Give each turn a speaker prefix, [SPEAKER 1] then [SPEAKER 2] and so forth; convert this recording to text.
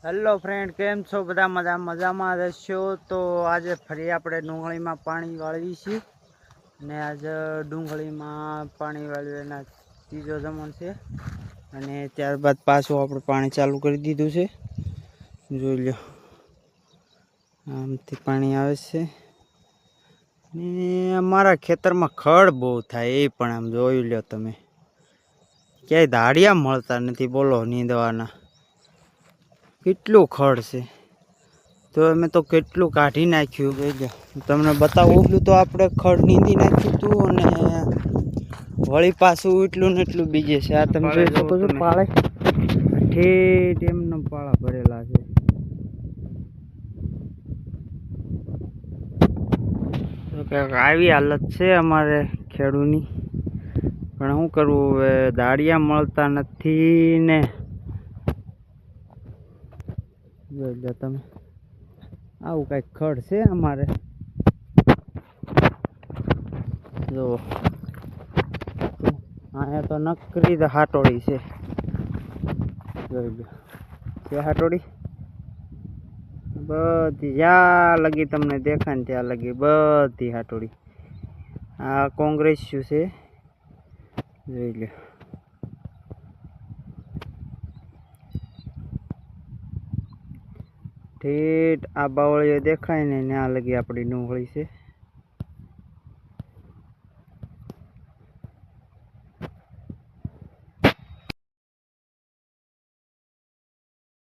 [SPEAKER 1] Hello friend, કેમ છો? બધા મજામાં રહેશો? તો આજે ફરી આપણે ડુંગળીમાં પાણી વાળવી છીએ ને આજે ડુંગળીમાં પાણી વાળવાના ત્રીજો જમણ છે અને ત્યારબાદ પાછું આપણે પાણી ચાલુ કરી દીધું છે. જોઈ લો, આમથી પાણી આવે છે ને અમારા ખેતરમાં ખડ બહુ થાય એ પણ આમ જોઈ લો તમે. ક્યાંય ધાડિયા મળતા નથી, બોલો નીંદવાના. કેટલું ખડ છે તો અમે તો કેટલું કાઢી નાખ્યું. તમને બતાવું એટલું તો આપણે ખડ નીંદી નાખ્યું હતું અને વળી પાછું એટલું ને એટલું બીજે છે. આ તમે જોઈ શકો છો, પાળે ઠેઠ એમના પાળા ભરેલા છે. તો કંઈક આવી હાલત છે અમારે ખેડૂની. પણ શું કરવું હવે, દાળિયા મળતા નથી ને. જોઈ લો તમે, આવું કંઈક ખડ છે અમારે. જો અહીંયા તો નકરી હાટોડી છે. જોઈ લો, છે હાટોડી બધી. જ્યાં લગી તમને દેખાય ને ત્યાં લગી બધી હાટોડી. આ કોંગ્રેસ શું છે જોઈ લો. ઠેઠ આ બાવળીઓ દેખાય ને ત્યાં લગી આપણી ડુંગળી છે.